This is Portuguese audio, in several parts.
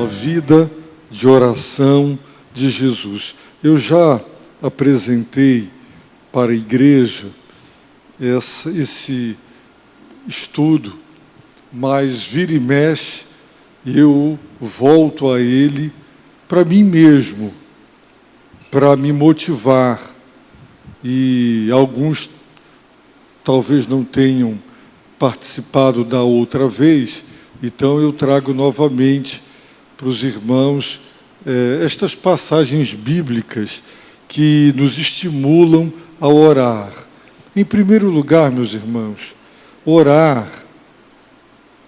a vida de oração de Jesus. Eu já apresentei para a igreja esse estudo, mas vira e mexe, eu volto a ele para mim mesmo, para me motivar. E alguns talvez não tenham participado da outra vez, então eu trago novamente para os irmãos estas passagens bíblicas que nos estimulam a orar. Em primeiro lugar, meus irmãos, orar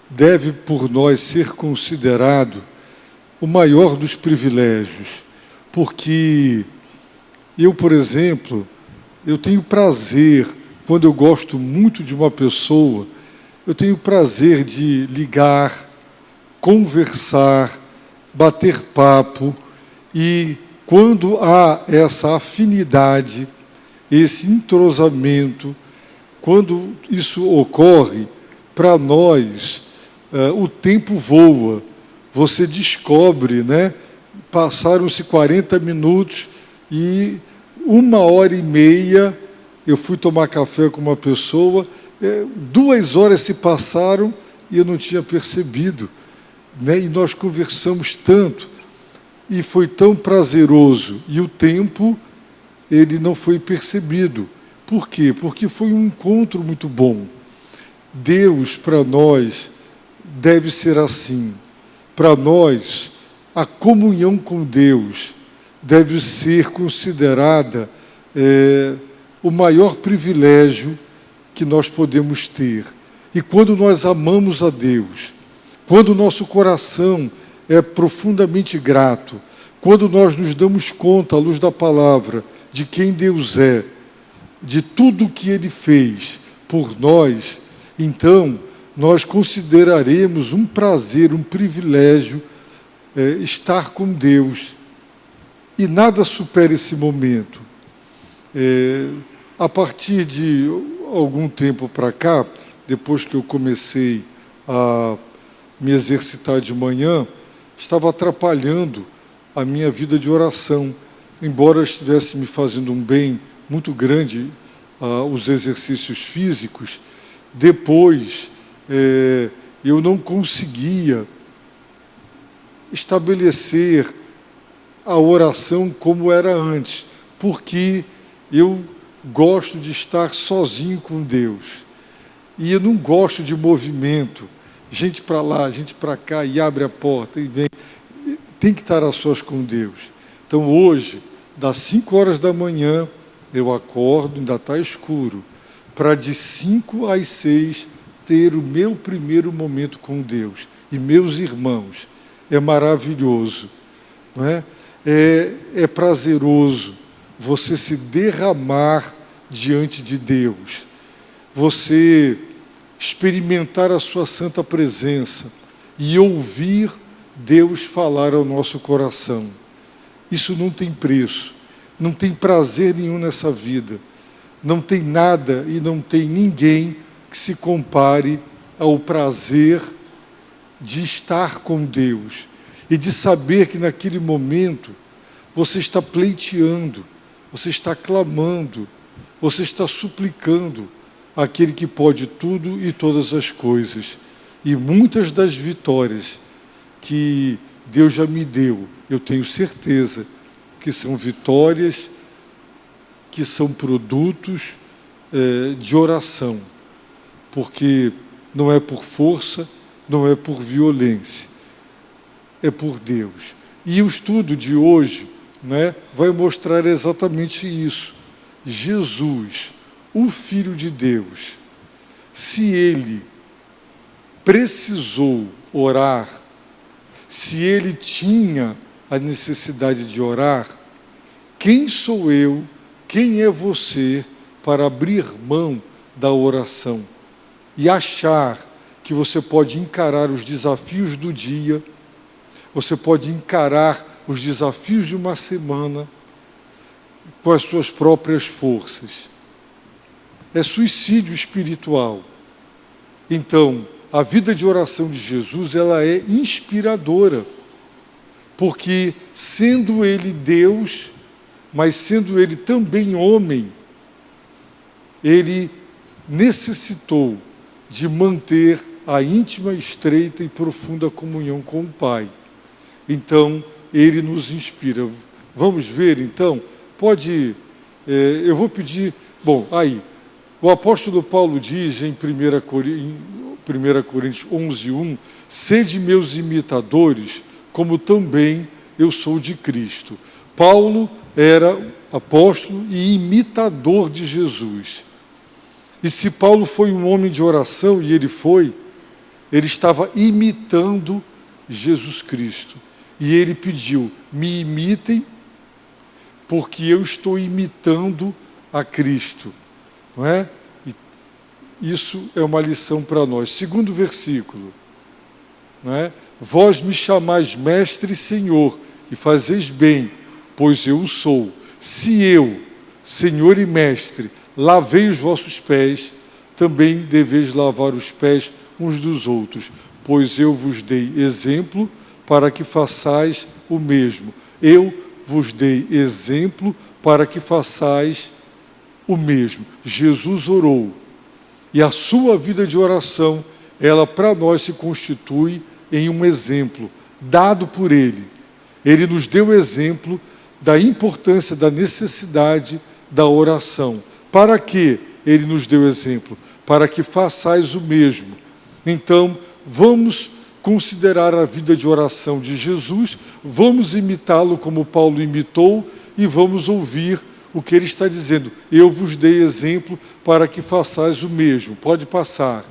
deve por nós ser considerado o maior dos privilégios, porque eu, por exemplo, eu tenho prazer, quando eu gosto muito de uma pessoa, eu tenho prazer de ligar, conversar, bater papo, e quando há essa afinidade, esse entrosamento, quando isso ocorre, para nós, o tempo voa. Você descobre, né? Passaram-se 40 minutos e 1h30 eu fui tomar café com uma pessoa, 2 horas se passaram e eu não tinha percebido, né? E nós conversamos tanto, e foi tão prazeroso, e o tempo, ele não foi percebido. Por quê? Porque foi um encontro muito bom. Deus, para nós, deve ser assim. Para nós, a comunhão com Deus deve ser considerada o maior privilégio que nós podemos ter. E quando nós amamos a Deus, quando o nosso coração é profundamente grato, quando nós nos damos conta, à luz da palavra, de quem Deus é, de tudo o que Ele fez por nós, então nós consideraremos um prazer, um privilégio estar com Deus. E nada supera esse momento. A partir de algum tempo para cá, depois que eu comecei a me exercitar de manhã, estava atrapalhando a minha vida de oração. Embora estivesse me fazendo um bem muito grande os exercícios físicos, depois eu não conseguia estabelecer a oração como era antes, porque eu gosto de estar sozinho com Deus. E eu não gosto de movimento, gente para lá, gente para cá, e abre a porta, e vem. Tem que estar a sós com Deus. Então hoje, das 5 horas da manhã, eu acordo, ainda está escuro, para de 5 às 6 ter o meu primeiro momento com Deus. E meus irmãos, é maravilhoso, não é? É prazeroso você se derramar diante de Deus, você experimentar a sua santa presença e ouvir Deus falar ao nosso coração. Isso não tem preço, não tem prazer nenhum nessa vida, não tem nada e não tem ninguém que se compare ao prazer de estar com Deus e de saber que naquele momento você está pleiteando, você está clamando, você está suplicando àquele que pode tudo e todas as coisas. E muitas das vitórias que Deus já me deu, eu tenho certeza que são vitórias, que são produtos de oração, porque não é por força, não é por violência, é por Deus. E o estudo de hoje, né, vai mostrar exatamente isso. Jesus, o Filho de Deus, se Ele precisou orar, se Ele tinha a necessidade de orar, quem sou eu, quem é você para abrir mão da oração e achar que você pode encarar os desafios do dia, você pode encarar os desafios de uma semana com as suas próprias forças? É suicídio espiritual. Então, a vida de oração de Jesus, ela é inspiradora. porque sendo ele Deus, mas sendo ele também homem, ele necessitou de manter a íntima, estreita e profunda comunhão com o Pai. Então, ele nos inspira. Vamos ver, então? Eu vou pedir... Bom, aí, o apóstolo Paulo diz em 1 Coríntios 11:1, sede meus imitadores, como também eu sou de Cristo. Paulo era apóstolo e imitador de Jesus. E se Paulo foi um homem de oração, e ele estava imitando Jesus Cristo. E ele pediu, me imitem, porque eu estou imitando a Cristo. Não é? E isso é uma lição para nós. Segundo versículo, não é? Vós me chamais mestre e senhor, e fazeis bem, pois eu o sou. Se eu, senhor e mestre, lavei os vossos pés, também deveis lavar os pés uns dos outros, pois eu vos dei exemplo para que façais o mesmo. Eu vos dei exemplo para que façais o mesmo. Jesus orou, e a sua vida de oração, ela para nós se constitui em um exemplo dado por ele. Ele nos deu exemplo da importância, da necessidade da oração. Para que ele nos deu exemplo? Para que façais o mesmo. Então, vamos considerar a vida de oração de Jesus, vamos imitá-lo como Paulo imitou e vamos ouvir o que ele está dizendo. Eu vos dei exemplo para que façais o mesmo. Pode passar.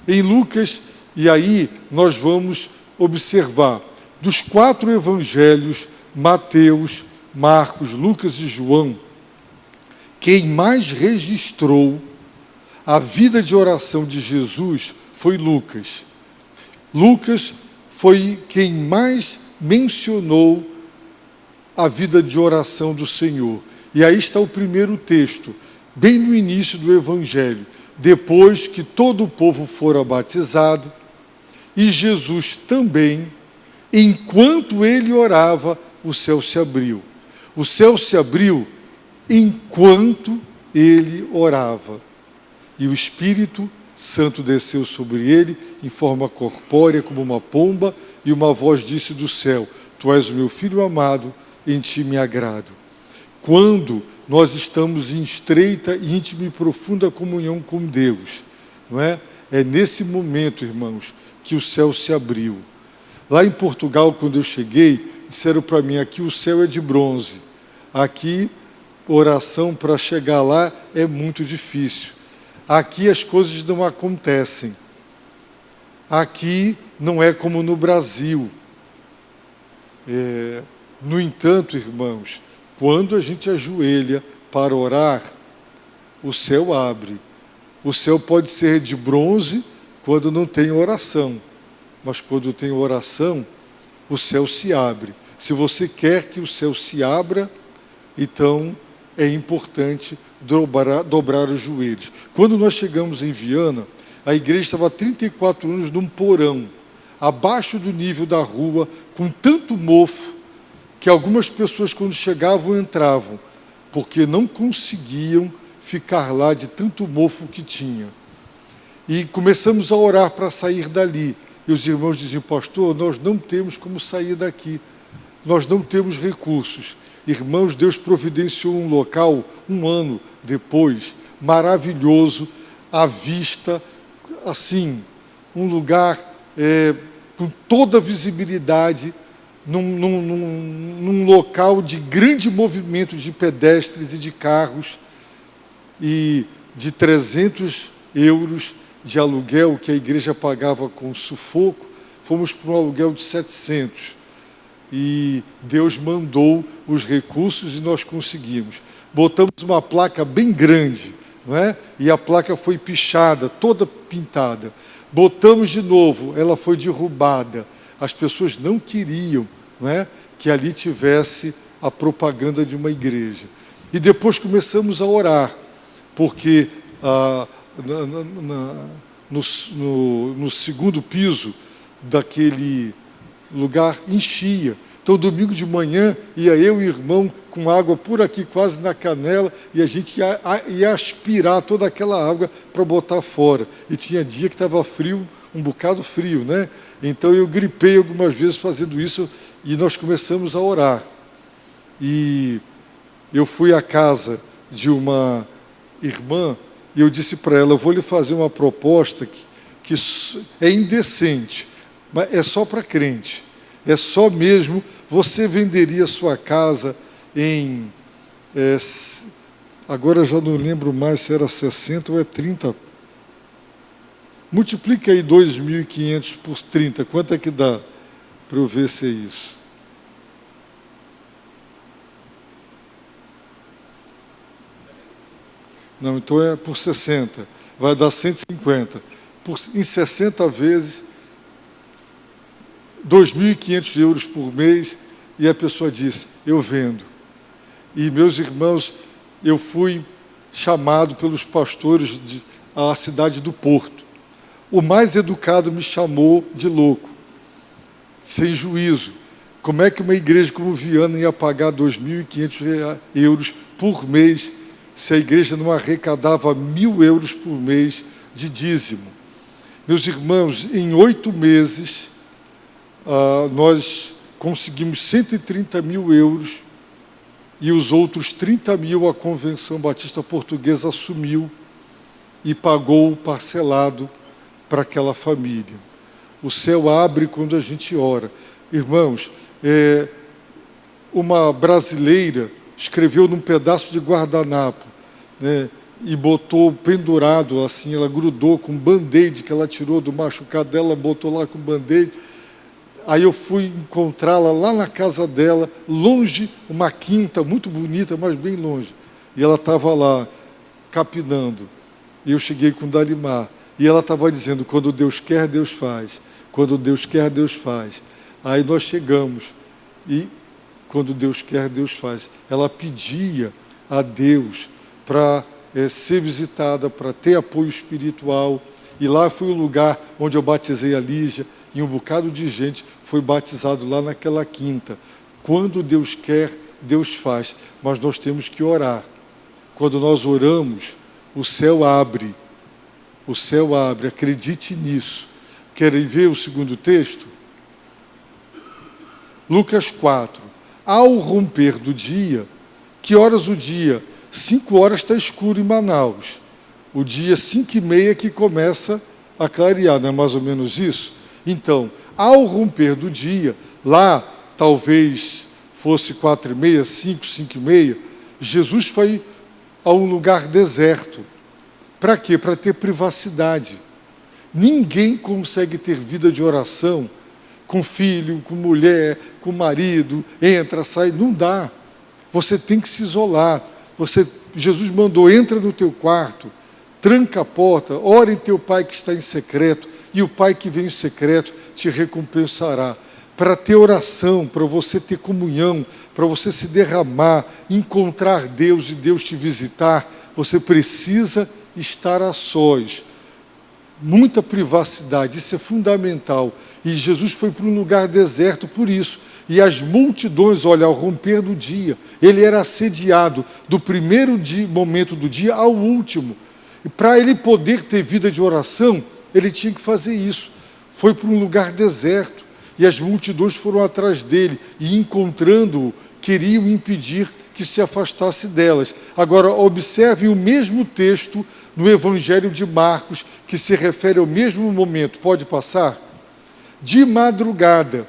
Em Lucas, e aí nós vamos observar, dos 4 evangelhos, Mateus, Marcos, Lucas e João, quem mais registrou a vida de oração de Jesus foi Lucas. Lucas foi quem mais mencionou a vida de oração do Senhor. E aí está o primeiro texto, bem no início do Evangelho. Depois que todo o povo fora batizado, e Jesus também, enquanto ele orava, o céu se abriu. O céu se abriu enquanto ele orava. E o Espírito Santo desceu sobre ele em forma corpórea como uma pomba, e uma voz disse do céu, tu és o meu filho amado, em ti me agrado. Quando nós estamos em estreita, íntima e profunda comunhão com Deus, não é? É nesse momento, irmãos, que o céu se abriu. Lá em Portugal, quando eu cheguei, disseram para mim, aqui o céu é de bronze. Aqui, oração para chegar lá é muito difícil. Aqui as coisas não acontecem. Aqui não é como no Brasil. No entanto, irmãos, quando a gente ajoelha para orar, o céu abre. O céu pode ser de bronze quando não tem oração. Mas quando tem oração, o céu se abre. Se você quer que o céu se abra, então é importante dobrar os joelhos. Quando nós chegamos em Viana, a igreja estava há 34 anos num porão, abaixo do nível da rua, com tanto mofo, que algumas pessoas quando chegavam entravam, porque não conseguiam ficar lá de tanto mofo que tinha. E começamos a orar para sair dali. E os irmãos diziam, pastor, nós não temos como sair daqui, nós não temos recursos. Irmãos, Deus providenciou um local, um ano depois, maravilhoso, à vista, assim, um lugar com toda a visibilidade, num local de grande movimento de pedestres e de carros, e de 300 euros de aluguel que a igreja pagava com sufoco, fomos para um aluguel de 700. E Deus mandou os recursos e nós conseguimos. Botamos uma placa bem grande, não é? E a placa foi pichada, toda pintada. Botamos de novo, ela foi derrubada. As pessoas não queriam, não é, que ali tivesse a propaganda de uma igreja. E depois começamos a orar, porque no segundo piso daquele lugar, enchia. Então, domingo de manhã, ia eu e o irmão com água por aqui, quase na canela, e a gente ia aspirar toda aquela água para botar fora. E tinha dia que estava frio, um bocado frio, né? Então, eu gripei algumas vezes fazendo isso, e nós começamos a orar. E eu fui à casa de uma irmã, e eu disse para ela, eu vou lhe fazer uma proposta que é indecente, mas é só para crente. É só mesmo, você venderia sua casa em, agora eu já não lembro mais se era 60 ou é 30. Multiplica aí 2.500 por 30, quanto é que dá para eu ver se é isso? Não, então é por 60, vai dar 150. Em 60 vezes, 2.500 euros por mês, e a pessoa disse, eu vendo. E meus irmãos, eu fui chamado pelos pastores à cidade do Porto. O mais educado me chamou de louco, sem juízo. Como é que uma igreja como Viana ia pagar 2.500 euros por mês, se a igreja não arrecadava 1.000 euros por mês de dízimo? Meus irmãos, em 8 meses, nós conseguimos 130.000 euros e os outros 30.000 a Convenção Batista Portuguesa assumiu e pagou parcelado para aquela família. O céu abre quando a gente ora. Irmãos, uma brasileira escreveu num pedaço de guardanapo, né, e botou pendurado assim, ela grudou com band-aid que ela tirou do machucado dela, botou lá com band-aid. Aí eu fui encontrá-la lá na casa dela, longe, uma quinta muito bonita, mas bem longe. E ela estava lá, capinando. E eu cheguei com Dalimar. E ela estava dizendo, quando Deus quer, Deus faz. Quando Deus quer, Deus faz. Aí nós chegamos. E quando Deus quer, Deus faz. Ela pedia a Deus para ser visitada, para ter apoio espiritual. E lá foi o lugar onde eu batizei a Lígia. E um bocado de gente foi batizado lá naquela quinta. Quando Deus quer, Deus faz. Mas nós temos que orar. Quando nós oramos, o céu abre. O céu abre. Acredite nisso. Querem ver o segundo texto? Lucas 4. Ao romper do dia, que horas o dia? 5 horas está escuro em Manaus. O dia 5h30 que começa a clarear, não é mais ou menos isso? Então, ao romper do dia, lá talvez fosse 4h30, 5h30, Jesus foi a um lugar deserto. Para quê? Para ter privacidade. Ninguém consegue ter vida de oração com filho, com mulher, com marido, entra, sai, não dá. Você tem que se isolar. Jesus mandou, entra no teu quarto, tranca a porta, ora em teu pai que está em secreto, e o pai que vem em secreto te recompensará. Para ter oração, para você ter comunhão, para você se derramar, encontrar Deus e Deus te visitar, você precisa estar a sós. Muita privacidade, isso é fundamental. E Jesus foi para um lugar deserto por isso. E as multidões, olha, ao romper do dia, ele era assediado do primeiro momento do dia ao último. E para ele poder ter vida de oração, ele tinha que fazer isso. Foi para um lugar deserto. E as multidões foram atrás dele e, encontrando-o, queriam impedir que se afastasse delas. Agora, observe o mesmo texto no Evangelho de Marcos, que se refere ao mesmo momento. Pode passar? De madrugada.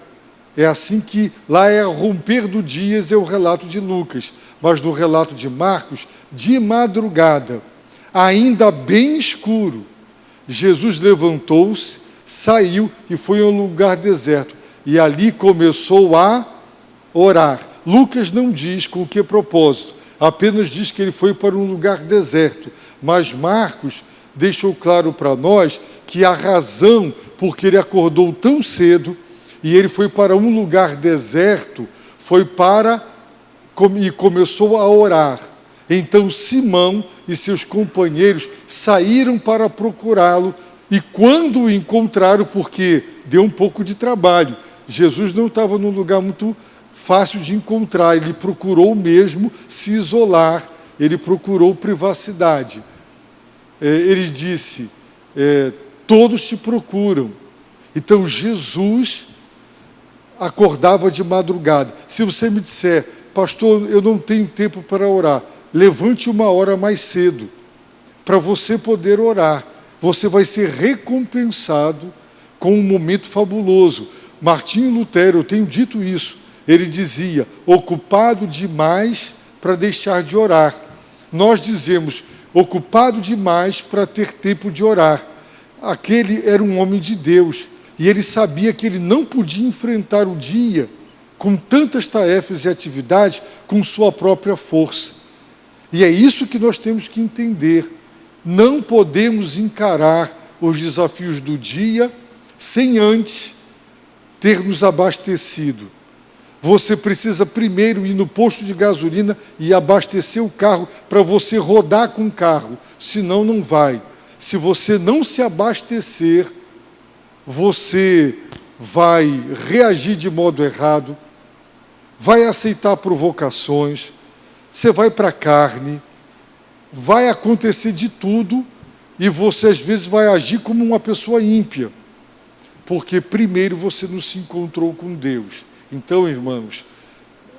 É assim que lá é romper do dia, é o relato de Lucas. Mas no relato de Marcos, de madrugada, ainda bem escuro, Jesus levantou-se, saiu e foi a um lugar deserto. E ali começou a orar. Lucas não diz com que propósito, apenas diz que ele foi para um lugar deserto. Mas Marcos deixou claro para nós que a razão porque ele acordou tão cedo e ele foi para um lugar deserto foi e começou a orar. Então Simão e seus companheiros saíram para procurá-lo E quando o encontraram, porque deu um pouco de trabalho, Jesus não estava num lugar muito fácil de encontrar, ele procurou mesmo se isolar, ele procurou privacidade. Ele disse, todos te procuram. Então Jesus acordava de madrugada. Se você me disser, pastor, eu não tenho tempo para orar, levante 1 hora mais cedo, para você poder orar. Você vai ser recompensado com um momento fabuloso. Martinho Lutero, eu tenho dito isso, ele dizia, ocupado demais para deixar de orar. Nós dizemos, ocupado demais para ter tempo de orar. Aquele era um homem de Deus, e ele sabia que ele não podia enfrentar o dia com tantas tarefas e atividades com sua própria força. E é isso que nós temos que entender. Não podemos encarar os desafios do dia sem antes ter nos abastecido. Você precisa primeiro ir no posto de gasolina e abastecer o carro para você rodar com o carro, senão não vai. Se você não se abastecer, você vai reagir de modo errado, vai aceitar provocações, você vai para a carne, vai acontecer de tudo e você às vezes vai agir como uma pessoa ímpia, porque primeiro você não se encontrou com Deus. Então, irmãos,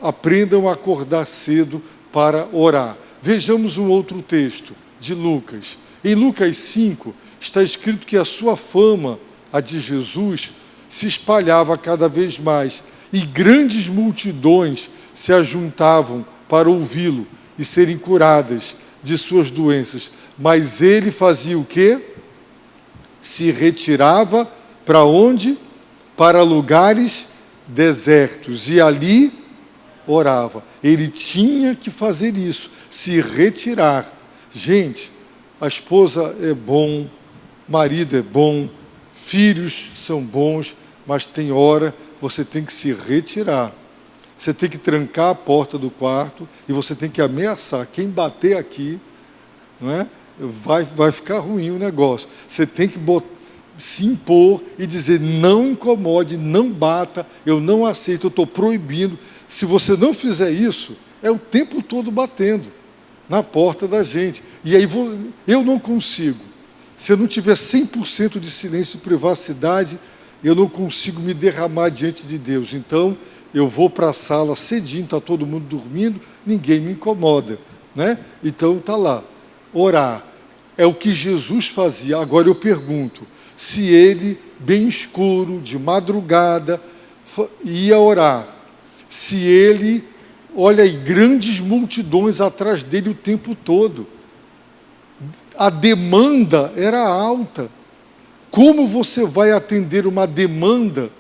aprendam a acordar cedo para orar. Vejamos um outro texto de Lucas. Em Lucas 5, está escrito que a sua fama, a de Jesus, se espalhava cada vez mais, e grandes multidões se ajuntavam para ouvi-lo e serem curadas de suas doenças. Mas ele fazia o quê? Se retirava para onde? Para lugares desertos, e ali orava. Ele tinha que fazer isso, se retirar. Gente, a esposa é bom, marido é bom, filhos são bons, mas tem hora você tem que se retirar. Você tem que trancar a porta do quarto e você tem que ameaçar. Quem bater aqui, não é? Vai ficar ruim o negócio. Você tem que se impor e dizer, não incomode, não bata, eu não aceito, eu estou proibindo. Se você não fizer isso, é o tempo todo batendo na porta da gente. E aí eu não consigo. Se eu não tiver 100% de silêncio e privacidade, eu não consigo me derramar diante de Deus. Então, eu vou para a sala cedinho, está todo mundo dormindo, ninguém me incomoda, né? Então, está lá. Orar é o que Jesus fazia. Agora eu pergunto, se ele, bem escuro, de madrugada, ia orar, se ele, olha aí, grandes multidões atrás dele o tempo todo, a demanda era alta. Como você vai atender uma demanda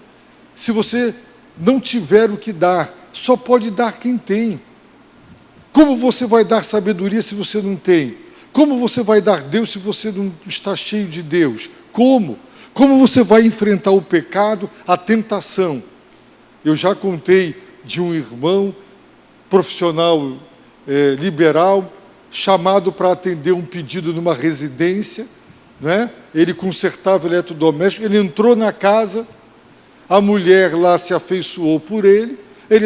se você não tiver o que dar? Só pode dar quem tem. Como você vai dar sabedoria se você não tem? Como você vai dar Deus se você não está cheio de Deus? Como? Como você vai enfrentar o pecado, a tentação? Eu já contei de um irmão profissional liberal, chamado para atender um pedido numa residência, né? Ele consertava eletrodoméstico, ele entrou na casa, a mulher lá se afeiçoou por ele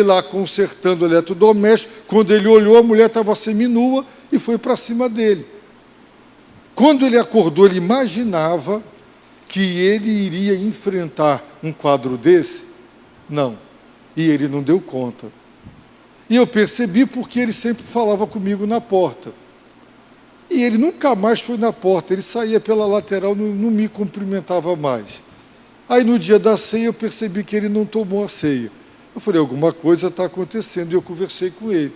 lá consertando o eletrodoméstico, quando ele olhou, a mulher estava seminua e foi para cima dele. Quando ele acordou, ele imaginava que ele iria enfrentar um quadro desse? Não. E ele não deu conta. E eu percebi porque ele sempre falava comigo na porta. E ele nunca mais foi na porta, ele saía pela lateral, não me cumprimentava mais. Aí no dia da ceia eu percebi que ele não tomou a ceia. Eu falei, alguma coisa está acontecendo, e eu conversei com ele.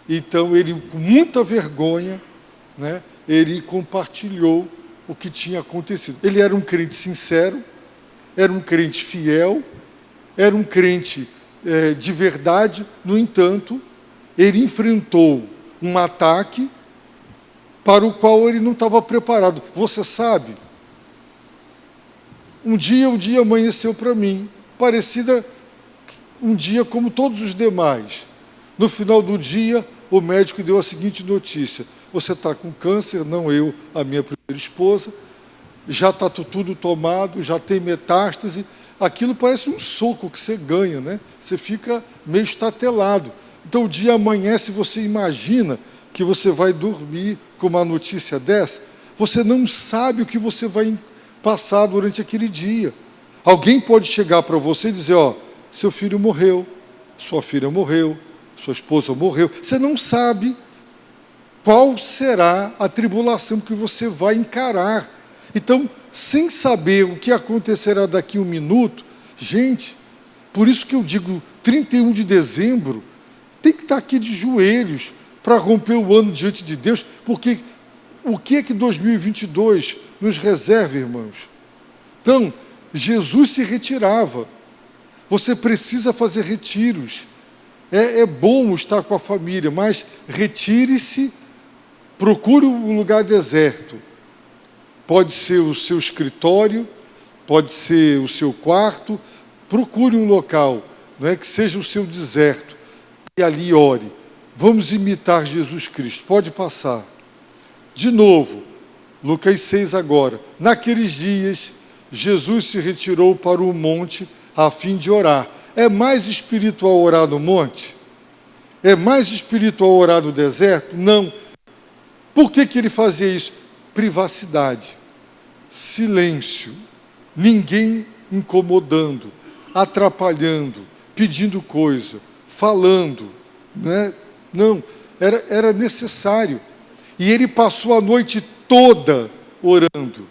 Então ele, com muita vergonha, né, ele compartilhou o que tinha acontecido. Ele era um crente sincero, era um crente fiel, era um crente de verdade. No entanto, ele enfrentou um ataque para o qual ele não estava preparado. Você sabe, um dia amanheceu para mim, parecida um dia como todos os demais. No final do dia, o médico deu a seguinte notícia: você está com câncer, não eu, a minha primeira esposa, já está tudo tomado, já tem metástase, aquilo parece um soco que você ganha, né? Você fica meio estatelado. Então o dia amanhece, você imagina que você vai dormir com uma notícia dessa, você não sabe o que você vai passar durante aquele dia. Alguém pode chegar para você e dizer, ó, seu filho morreu, sua filha morreu, sua esposa morreu. Você não sabe qual será a tribulação que você vai encarar. Então, sem saber o que acontecerá daqui a um minuto, gente, por isso que eu digo, 31 de dezembro, tem que estar aqui de joelhos para romper o ano diante de Deus, porque o que é que 2022 nos reserva, irmãos? Então, Jesus se retirava. Você precisa fazer retiros. É bom estar com a família, mas retire-se, procure um lugar deserto. Pode ser o seu escritório, pode ser o seu quarto, procure um local, não é, que seja o seu deserto, e ali ore. Vamos imitar Jesus Cristo. Pode passar. De novo, Lucas 6 agora. Naqueles dias, Jesus se retirou para o monte a fim de orar. É mais espiritual orar no monte? É mais espiritual orar no deserto? Não. Por que ele fazia isso? Privacidade, silêncio, ninguém incomodando, atrapalhando, pedindo coisa, falando, né? Não, era necessário. E ele passou a noite toda orando.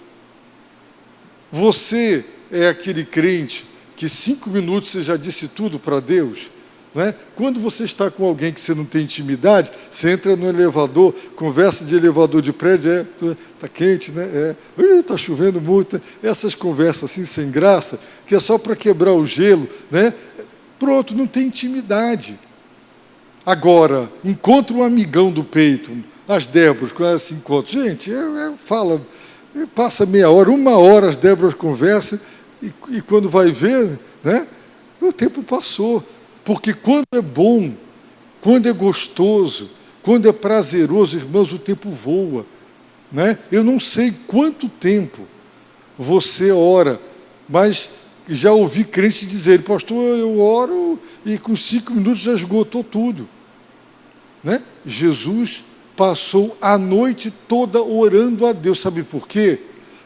Você é aquele crente que 5 minutos você já disse tudo para Deus? Né? Quando você está com alguém que você não tem intimidade, você entra no elevador, conversa de elevador de prédio, está quente, né? Está chovendo muito, né? Essas conversas assim sem graça, que é só para quebrar o gelo, né? Pronto, não tem intimidade. Agora, encontra um amigão do peito, as Déboras, quando elas se encontram, gente, fala, passa meia hora, 1 hora as Déboras conversam, e quando vai ver, né? O tempo passou. Porque quando é bom, quando é gostoso, quando é prazeroso, irmãos, o tempo voa, né? Eu não sei quanto tempo você ora, mas já ouvi crentes dizer, pastor, eu oro e com 5 minutos já esgotou tudo, né? Jesus passou a noite toda orando a Deus, sabe por quê?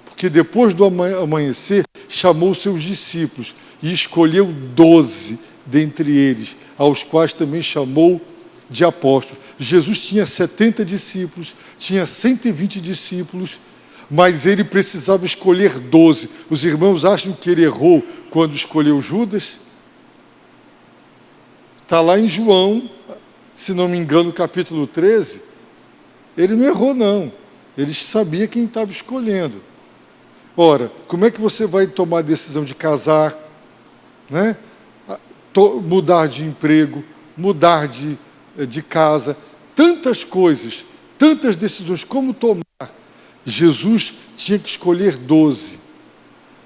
Porque depois do amanhecer, chamou seus discípulos e escolheu 12 dentre eles, aos quais também chamou de apóstolos. Jesus tinha 70 discípulos, tinha 120 discípulos, mas ele precisava escolher 12. Os irmãos acham que ele errou quando escolheu Judas? Está lá em João, se não me engano, capítulo 13. Ele não errou, não. Ele sabia quem estava escolhendo. Ora, como é que você vai tomar a decisão de casar, né? Mudar de emprego, mudar de casa, tantas coisas, tantas decisões, como tomar? Jesus tinha que escolher 12.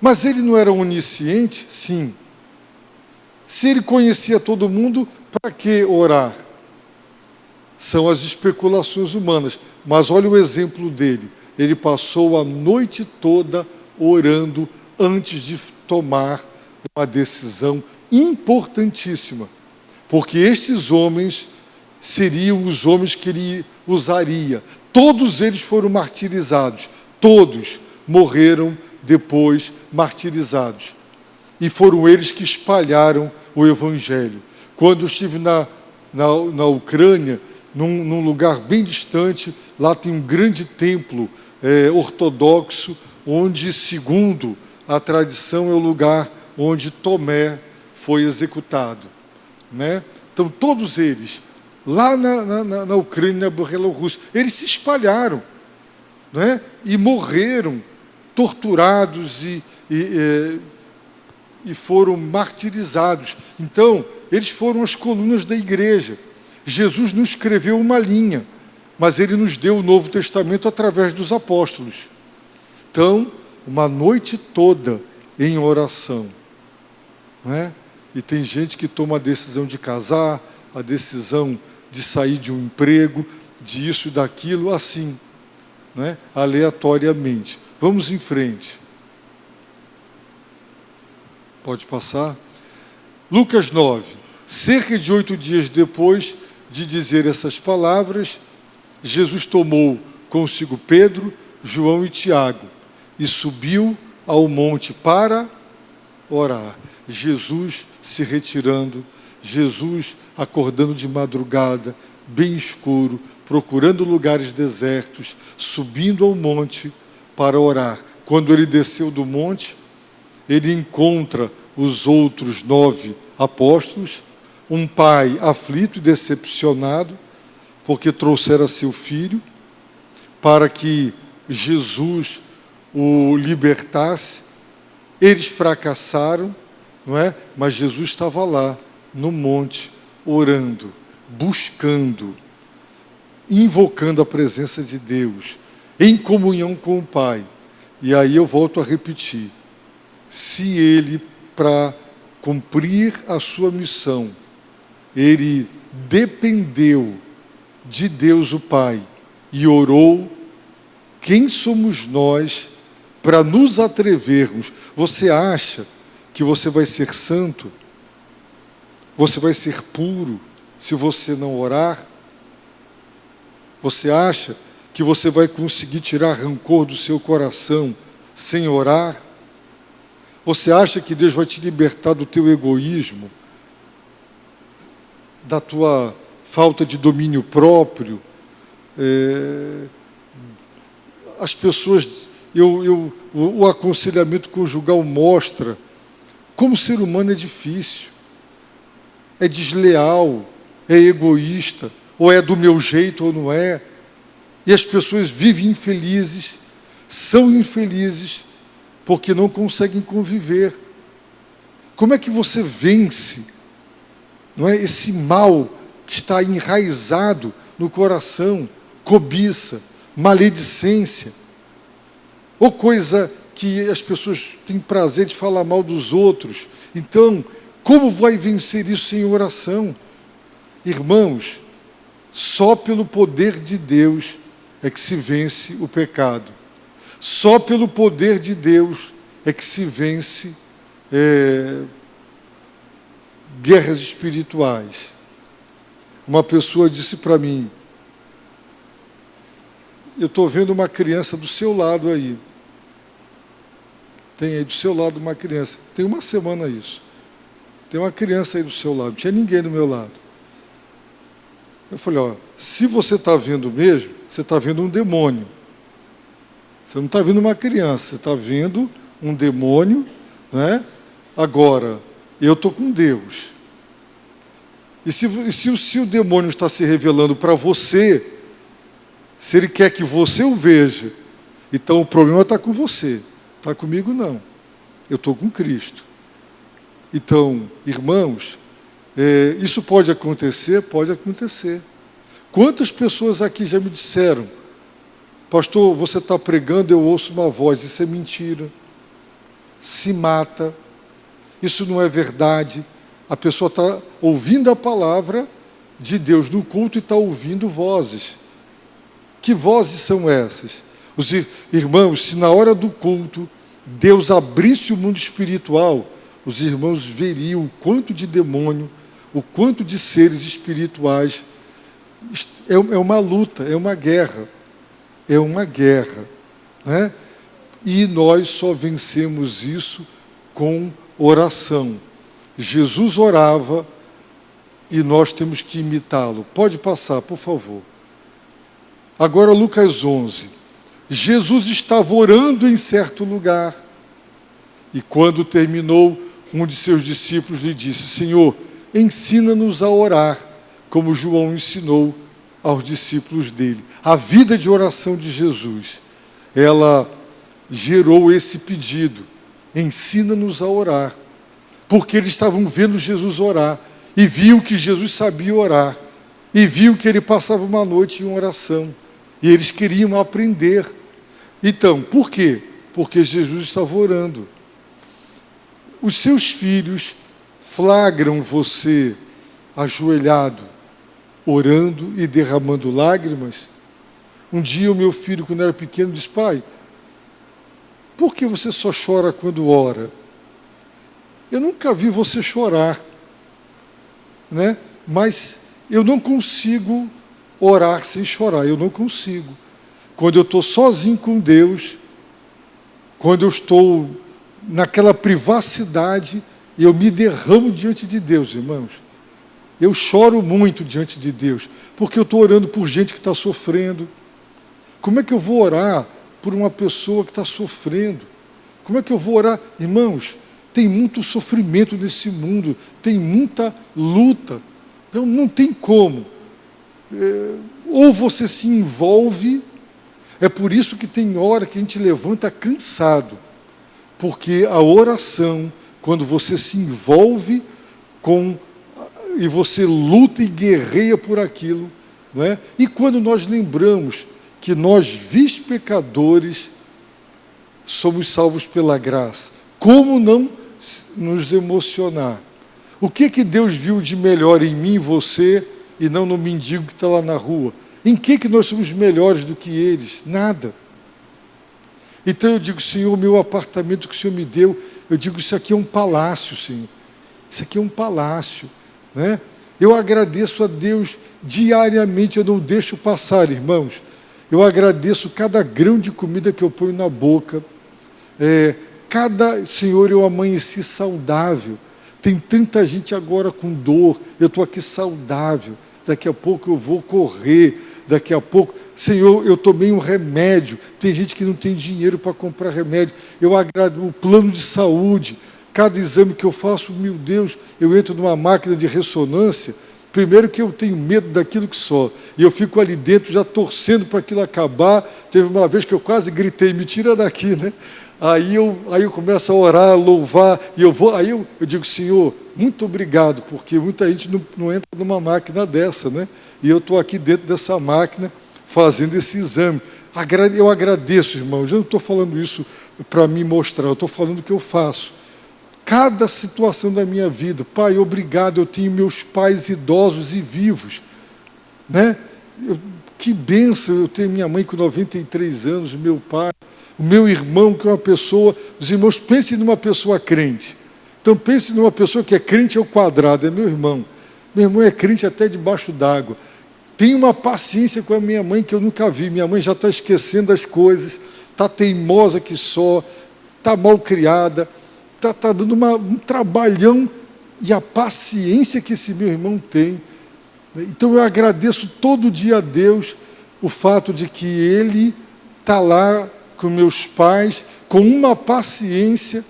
Mas ele não era onisciente? Sim. Se ele conhecia todo mundo, para que orar? São as especulações humanas. Mas olha o exemplo dele. Ele passou a noite toda orando antes de tomar uma decisão importantíssima, porque estes homens seriam os homens que ele usaria. Todos eles foram martirizados, todos morreram depois martirizados. E foram eles que espalharam o Evangelho. Quando eu estive na Ucrânia, num lugar bem distante, lá tem um grande templo ortodoxo, onde, segundo a tradição, é o lugar onde Tomé foi executado, né? Então, todos eles, lá na Ucrânia, na Bielorrússia, eles se espalharam, né? E morreram, torturados e foram martirizados. Então, eles foram as colunas da igreja. Jesus não escreveu uma linha, mas ele nos deu o Novo Testamento através dos apóstolos. Então, uma noite toda em oração, né? E tem gente que toma a decisão de casar, a decisão de sair de um emprego, disso e daquilo, assim, né? Aleatoriamente. Vamos em frente. Pode passar. Lucas 9. Cerca de 8 dias depois de dizer essas palavras, Jesus tomou consigo Pedro, João e Tiago e subiu ao monte para orar. Jesus se retirando, Jesus acordando de madrugada, bem escuro, procurando lugares desertos, subindo ao monte para orar. Quando ele desceu do monte, ele encontra os outros 9 apóstolos, um pai aflito e decepcionado, porque trouxera seu filho, para que Jesus o libertasse. Eles fracassaram, não é? Mas Jesus estava lá, no monte, orando, buscando, invocando a presença de Deus, em comunhão com o Pai. E aí eu volto a repetir, se ele, para cumprir a sua missão, ele dependeu de Deus o Pai e orou, quem somos nós para nos atrevermos? Você acha que você vai ser santo? Você vai ser puro se você não orar? Você acha que você vai conseguir tirar rancor do seu coração sem orar? Você acha que Deus vai te libertar do teu egoísmo, da tua falta de domínio próprio? As pessoas, o aconselhamento conjugal mostra como o ser humano é difícil, é desleal, é egoísta, ou é do meu jeito ou não é. E as pessoas vivem infelizes, são infelizes, porque não conseguem conviver. Como é que você vence, não é, esse mal que está enraizado no coração? Cobiça, maledicência, ou coisa que as pessoas têm prazer de falar mal dos outros. Então, como vai vencer isso sem oração? Irmãos, só pelo poder de Deus é que se vence o pecado. Só pelo poder de Deus é que se vence guerras espirituais. Uma pessoa disse para mim, eu estou vendo uma criança do seu lado aí. Tem aí do seu lado uma criança. Tem uma semana isso. Tem uma criança aí do seu lado. Não tinha ninguém do meu lado. Eu falei, ó, se você está vendo mesmo, você está vendo um demônio. Você não está vendo uma criança, você está vendo um demônio, né? Agora, eu estou com Deus. E se o demônio está se revelando para você, se ele quer que você o veja, então o problema está com você. Está comigo não. Eu estou com Cristo. Então, irmãos, isso pode acontecer? Pode acontecer. Quantas pessoas aqui já me disseram, pastor, você está pregando, eu ouço uma voz, isso é mentira. Se mata. Isso não é verdade. A pessoa está ouvindo a palavra de Deus no culto e está ouvindo vozes. Que vozes são essas? Os irmãos, se na hora do culto Deus abrisse o mundo espiritual, os irmãos veriam o quanto de demônio, o quanto de seres espirituais. É uma luta, é uma guerra. É uma guerra, né? E nós só vencemos isso com oração. Jesus orava e nós temos que imitá-lo. Pode passar, por favor. Agora Lucas 11. Jesus estava orando em certo lugar e quando terminou, um de seus discípulos lhe disse, Senhor, ensina-nos a orar, como João ensinou aos discípulos dele. A vida de oração de Jesus, ela gerou esse pedido, ensina-nos a orar, porque eles estavam vendo Jesus orar, e viam que Jesus sabia orar, e viam que ele passava uma noite em oração, e eles queriam aprender. Então, por quê? Porque Jesus estava orando. Os seus filhos flagram você ajoelhado, orando e derramando lágrimas? Um dia o meu filho, quando era pequeno, disse, pai, por que você só chora quando ora? Eu nunca vi você chorar, né? Mas eu não consigo orar sem chorar, eu não consigo. Quando eu estou sozinho com Deus, quando eu estou naquela privacidade, eu me derramo diante de Deus, irmãos. Eu choro muito diante de Deus, porque eu estou orando por gente que está sofrendo. Como é que eu vou orar por uma pessoa que está sofrendo? Como é que eu vou orar? Irmãos, tem muito sofrimento nesse mundo, tem muita luta, então não tem como. Ou você se envolve, é por isso que tem hora que a gente levanta cansado, porque a oração, quando você se envolve e você luta e guerreia por aquilo, não é? E quando nós lembramos que nós, vis pecadores, somos salvos pela graça, como não nos emocionar? O que Deus viu de melhor em mim e você, e não no mendigo que está lá na rua? Em que nós somos melhores do que eles? Nada. Então eu digo, Senhor, meu apartamento que o Senhor me deu, eu digo, isso aqui é um palácio, Senhor. Isso aqui é um palácio, né? Eu agradeço a Deus diariamente, eu não deixo passar, irmãos. Eu agradeço cada grão de comida que eu ponho na boca. Senhor, eu amanheci saudável. Tem tanta gente agora com dor, eu estou aqui saudável. Daqui a pouco eu vou correr, daqui a pouco, Senhor, eu tomei um remédio. Tem gente que não tem dinheiro para comprar remédio. Eu agradeço o plano de saúde. Cada exame que eu faço, meu Deus, eu entro numa máquina de ressonância. Primeiro que eu tenho medo daquilo que só. E eu fico ali dentro já torcendo para aquilo acabar. Teve uma vez que eu quase gritei, me tira daqui, né? Aí eu começo a orar, a louvar, e eu digo, Senhor, muito obrigado, porque muita gente não entra numa máquina dessa, né? E eu estou aqui dentro dessa máquina, fazendo esse exame. Eu agradeço, irmãos, eu não estou falando isso para me mostrar, eu estou falando o que eu faço. Cada situação da minha vida, Pai, obrigado, eu tenho meus pais idosos e vivos, né? Que bênção, eu tenho minha mãe com 93 anos, meu pai, o meu irmão, que é uma pessoa, os irmãos, pensem numa pessoa crente. Então pense numa pessoa que é crente ao quadrado, é meu irmão. Meu irmão é crente até debaixo d'água. Tem uma paciência com a minha mãe que eu nunca vi. Minha mãe já está esquecendo as coisas, está teimosa que só, está mal criada, está dando um trabalhão, e a paciência que esse meu irmão tem. Então eu agradeço todo dia a Deus o fato de que ele está lá com meus pais, com uma paciência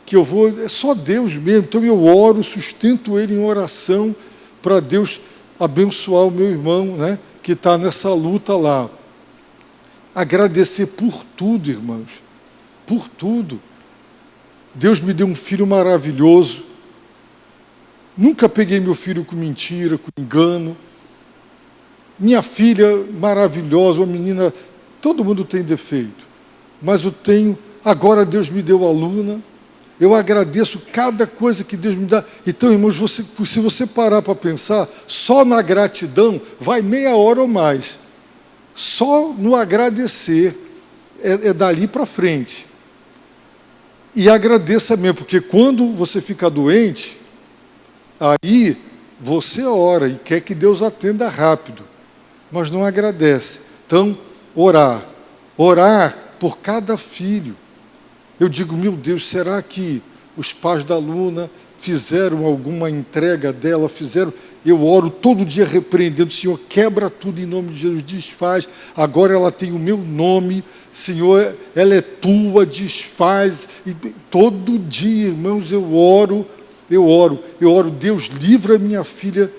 que eu vou, é só Deus mesmo. Então eu oro, sustento ele em oração para Deus abençoar o meu irmão, né, que está nessa luta lá. Agradecer por tudo, irmãos, por tudo. Deus me deu um filho maravilhoso. Nunca peguei meu filho com mentira, com engano. Minha filha maravilhosa, uma menina, todo mundo tem defeito, mas eu tenho, agora Deus me deu a Luna, eu agradeço cada coisa que Deus me dá. Então, irmãos, se você parar para pensar, só na gratidão, vai meia hora ou mais. Só no agradecer, é dali para frente. E agradeça mesmo, porque quando você fica doente, aí você ora e quer que Deus atenda rápido, mas não agradece. Então, orar por cada filho. Eu digo, meu Deus, será que os pais da Luna fizeram alguma entrega dela? Fizeram? Eu oro todo dia repreendendo, Senhor, quebra tudo em nome de Jesus, desfaz. Agora ela tem o meu nome, Senhor, ela é tua, desfaz. E todo dia, irmãos, eu oro, Deus, livra minha filha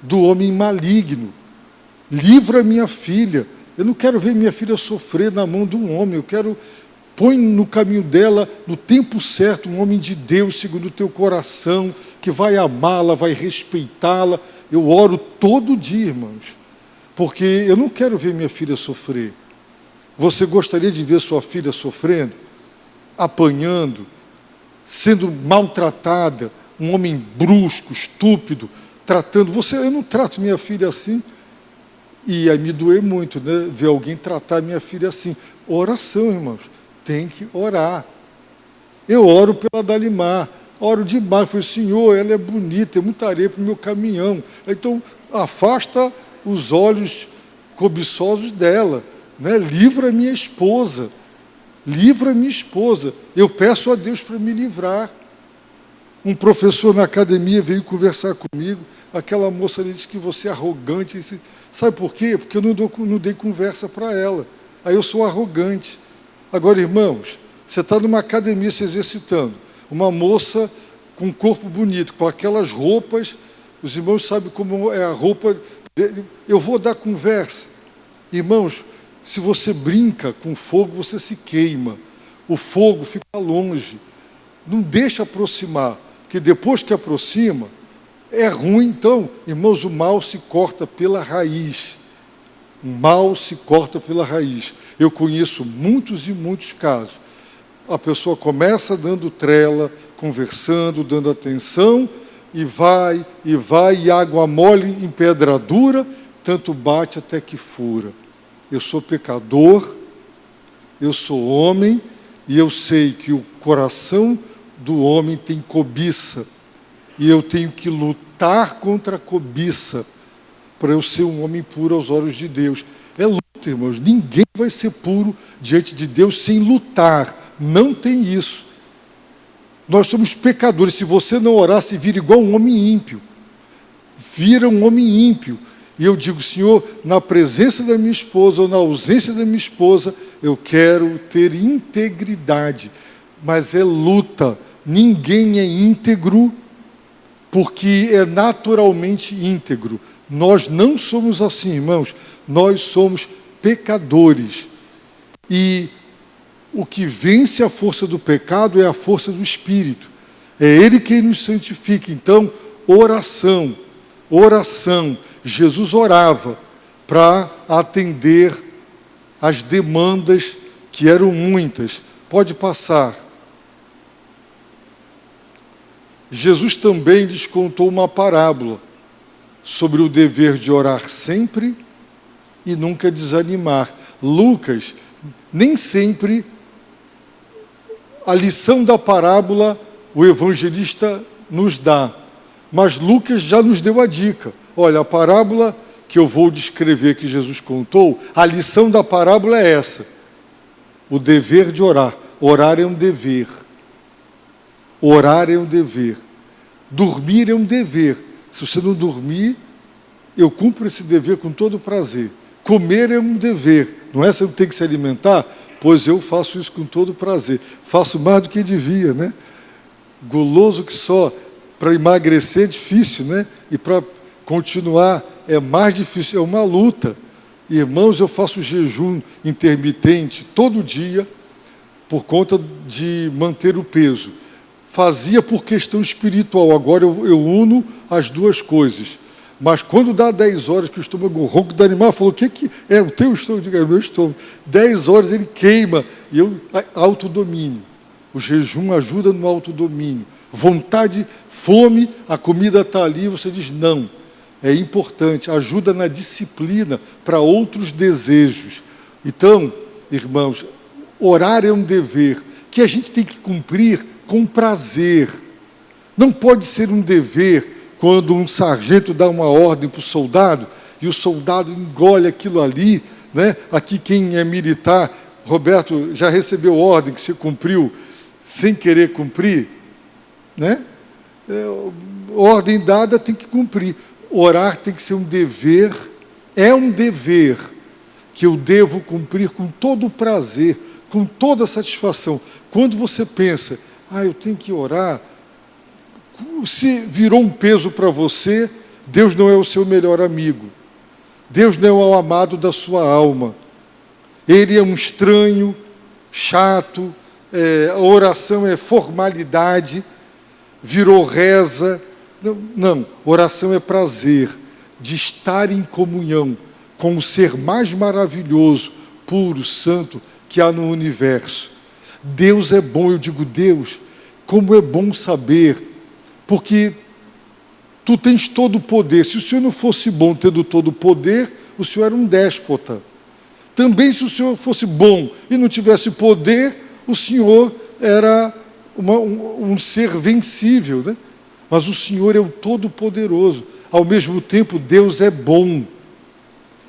do homem maligno. Livra minha filha. Eu não quero ver minha filha sofrer na mão de um homem, eu quero, põe no caminho dela, no tempo certo, um homem de Deus, segundo o teu coração, que vai amá-la, vai respeitá-la. Eu oro todo dia, irmãos, porque eu não quero ver minha filha sofrer. Você gostaria de ver sua filha sofrendo? Apanhando, sendo maltratada, um homem brusco, estúpido, tratando você? Eu não trato minha filha assim. E aí me doeu muito, né, ver alguém tratar minha filha assim. Oração, irmãos. tem que orar. Eu oro pela Dalimar, oro demais, eu falei, Senhor, ela é bonita, é muita areia para o meu caminhão. Então, afasta os olhos cobiçosos dela, né? Livra minha esposa, livra minha esposa. Eu peço a Deus para me livrar. Um professor na academia veio conversar comigo, aquela moça ali disse que você é arrogante. Disse, sabe por quê? Porque eu não dei conversa para ela. Aí eu sou arrogante. Agora, irmãos, você está numa academia se exercitando, uma moça com um corpo bonito, com aquelas roupas, os irmãos sabem como é a roupa dele. Eu vou dar conversa. Irmãos, se você brinca com fogo, você se queima. O fogo fica longe. Não deixa aproximar, porque depois que aproxima, é ruim. Então, irmãos, o mal se corta pela raiz. O mal se corta pela raiz. Eu conheço muitos e muitos casos. A pessoa começa dando trela, conversando, dando atenção, e vai, e água mole em pedra dura, tanto bate até que fura. Eu sou pecador, eu sou homem, e eu sei que o coração do homem tem cobiça, e eu tenho que lutar contra a cobiça, para eu ser um homem puro aos olhos de Deus. É luta, irmãos. Ninguém vai ser puro diante de Deus sem lutar. Não tem isso. Nós somos pecadores. Se você não orar, se vira igual um homem ímpio. Vira um homem ímpio. E eu digo, Senhor, na presença da minha esposa ou na ausência da minha esposa, eu quero ter integridade. Mas é luta. Ninguém é íntegro porque é naturalmente íntegro. Nós não somos assim, irmãos. Nós somos pecadores. E o que vence a força do pecado é a força do Espírito. É Ele quem nos santifica. Então, oração, oração. Jesus orava para atender as demandas, que eram muitas. Pode passar. Jesus também lhes contou uma parábola sobre o dever de orar sempre e nunca desanimar. Lucas, nem sempre a lição da parábola o evangelista nos dá, mas Lucas já nos deu a dica. Olha, a parábola que eu vou descrever que Jesus contou, a lição da parábola é essa: o dever de orar. Orar é um dever. Orar é um dever. Dormir é um dever. Se você não dormir, eu cumpro esse dever com todo prazer. Comer é um dever. Não é você não tem que se alimentar? Pois eu faço isso com todo prazer. Faço mais do que devia, né? Guloso que só. Para emagrecer é difícil, né? E para continuar é mais difícil. É uma luta. Irmãos, eu faço jejum intermitente todo dia por conta de manter o peso. Fazia por questão espiritual. Agora eu uno as duas coisas. Mas quando dá 10 horas que o estômago ronco do animal, falou, o que é o teu estômago? Eu digo, é o meu estômago. 10 horas ele queima. E eu, autodomínio. O jejum ajuda no autodomínio. Vontade, fome, a comida está ali, você diz não. É importante, ajuda na disciplina para outros desejos. Então, irmãos, orar é um dever que a gente tem que cumprir com prazer. Não pode ser um dever quando um sargento dá uma ordem para o soldado e o soldado engole aquilo ali, né? Aqui quem é militar, Roberto, já recebeu ordem que você cumpriu sem querer cumprir, né? Ordem dada tem que cumprir. Orar tem que ser um dever, é um dever que eu devo cumprir com todo o prazer, com toda a satisfação. Quando você pensa, eu tenho que orar, se virou um peso para você, Deus não é o seu melhor amigo. Deus não é o amado da sua alma. Ele é um estranho, chato, a oração é formalidade, virou reza. Não, oração é prazer de estar em comunhão com o ser mais maravilhoso, puro, santo que há no universo. Deus é bom, eu digo, Deus, como é bom saber, porque tu tens todo o poder. Se o Senhor não fosse bom tendo todo o poder, o Senhor era um déspota. Também se o Senhor fosse bom e não tivesse poder, o Senhor era um ser vencível, né? Mas o Senhor é o Todo-Poderoso. Ao mesmo tempo, Deus é bom.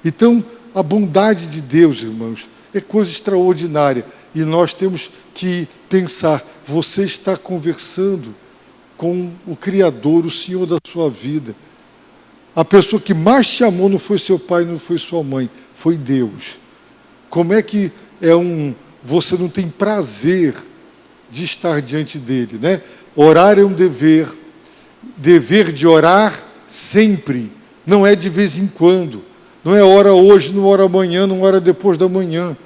Então, a bondade de Deus, irmãos, é coisa extraordinária. E nós temos que pensar, você está conversando com o Criador, o Senhor da sua vida. A pessoa que mais te amou não foi seu pai, não foi sua mãe, foi Deus. Como é que você não tem prazer de estar diante dele, né? Orar é um dever de orar sempre, não é de vez em quando, não é ora hoje, não ora amanhã, não ora depois da manhã,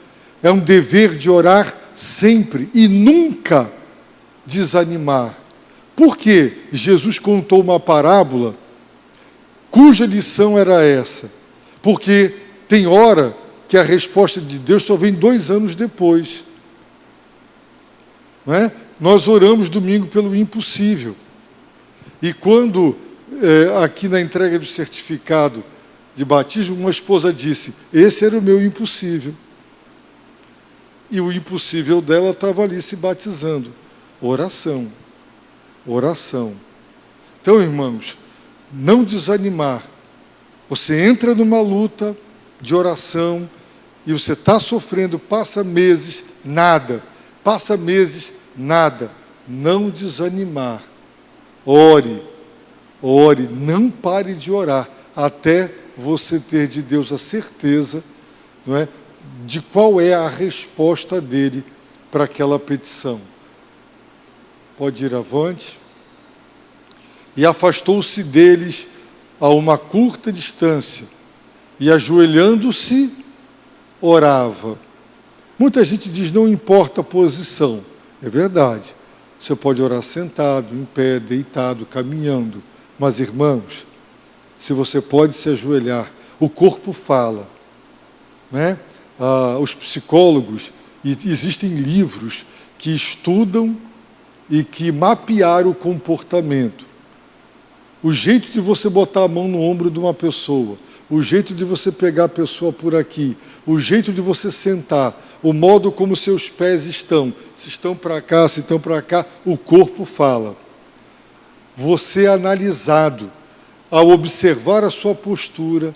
é um dever de orar sempre e nunca desanimar. Por quê? Jesus contou uma parábola cuja lição era essa, porque tem hora que a resposta de Deus só vem 2 anos depois. Não é? Nós oramos domingo pelo impossível. E quando, aqui na entrega do certificado de batismo, uma esposa disse, esse era o meu impossível. E o impossível dela estava ali se batizando. Oração. Oração. Então, irmãos, não desanimar. Você entra numa luta de oração e você está sofrendo, passa meses, nada. Passa meses, nada. Não desanimar. Ore, ore, não pare de orar, até você ter de Deus a certeza, não é, de qual é a resposta dele para aquela petição. Pode ir avante. E afastou-se deles a uma curta distância, e ajoelhando-se, orava. Muita gente diz, não importa a posição. É verdade. Você pode orar sentado, em pé, deitado, caminhando. Mas, irmãos, se você pode se ajoelhar, o corpo fala. Né? Os psicólogos, e existem livros que estudam e que mapearam o comportamento. O jeito de você botar a mão no ombro de uma pessoa, o jeito de você pegar a pessoa por aqui, o jeito de você sentar, o modo como seus pés estão, se estão para cá, se estão para cá, o corpo fala. Você é analisado ao observar a sua postura,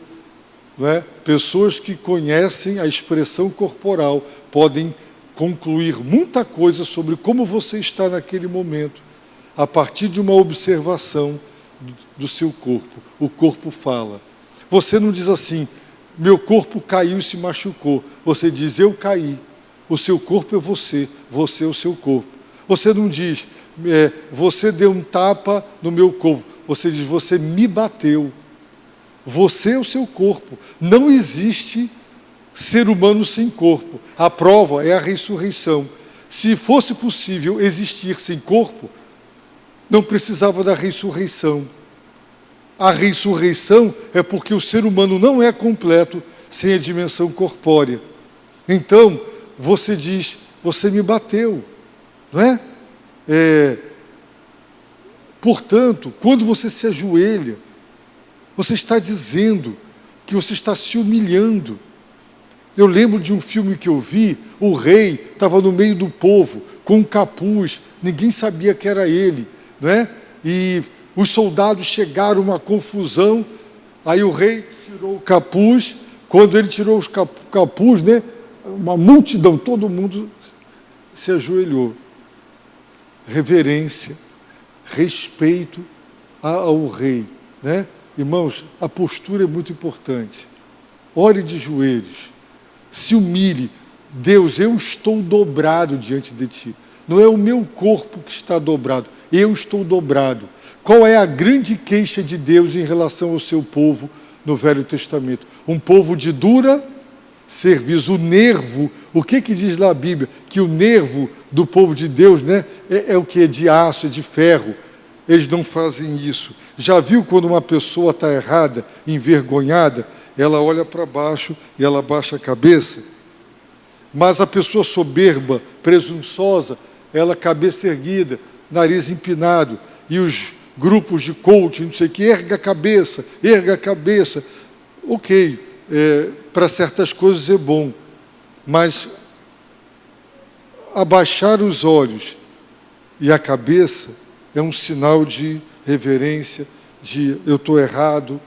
não é? Pessoas que conhecem a expressão corporal podem concluir muita coisa sobre como você está naquele momento, a partir de uma observação do seu corpo. O corpo fala. Você não diz assim, meu corpo caiu e se machucou. Você diz, eu caí. O seu corpo é você é o seu corpo. Você não diz, você deu um tapa no meu corpo. Você diz, você me bateu. Você é o seu corpo. Não existe ser humano sem corpo. A prova é a ressurreição. Se fosse possível existir sem corpo, não precisava da ressurreição. A ressurreição é porque o ser humano não é completo sem a dimensão corpórea. Então, você diz, você me bateu, não é? Portanto, quando você se ajoelha, você está dizendo que você está se humilhando. Eu lembro de um filme que eu vi, o rei estava no meio do povo, com um capuz, ninguém sabia que era ele, não é? E os soldados chegaram, uma confusão, aí o rei tirou o capuz, quando ele tirou os capuz, né, uma multidão, todo mundo se ajoelhou. Reverência, respeito ao rei, né? Irmãos, a postura é muito importante. Ore de joelhos, se humilhe. Deus, eu estou dobrado diante de ti. Não é o meu corpo que está dobrado, eu estou dobrado. Qual é a grande queixa de Deus em relação ao seu povo no Velho Testamento? Um povo de dura serviço. O nervo, o que diz lá a Bíblia? Que o nervo do povo de Deus, né, é o que? É de aço, é de ferro. Eles não fazem isso. Já viu quando uma pessoa está errada, envergonhada, ela olha para baixo e ela baixa a cabeça? Mas a pessoa soberba, presunçosa, ela cabeça erguida, nariz empinado, e os grupos de coaching, não sei o que, erga a cabeça. Ok, para certas coisas é bom, mas abaixar os olhos e a cabeça é um sinal de reverência, de eu estou errado,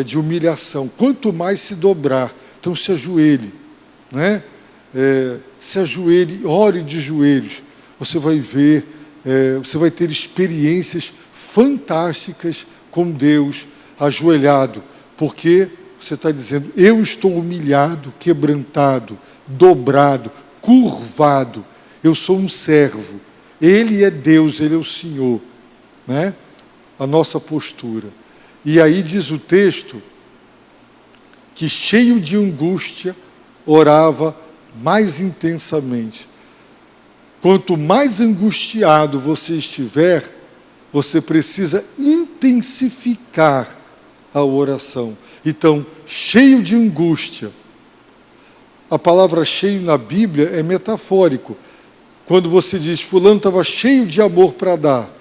de humilhação. Quanto mais se dobrar, então se ajoelhe, né? Se ajoelhe, ore de joelhos. Você vai ver, você vai ter experiências fantásticas com Deus ajoelhado, porque você está dizendo, eu estou humilhado, quebrantado, dobrado, curvado, eu sou um servo, Ele é Deus, Ele é o Senhor, né? A nossa postura. E aí diz o texto, que cheio de angústia, orava mais intensamente. Quanto mais angustiado você estiver, você precisa intensificar a oração. Então, cheio de angústia. A palavra cheio na Bíblia é metafórico. Quando você diz, fulano estava cheio de amor para dar.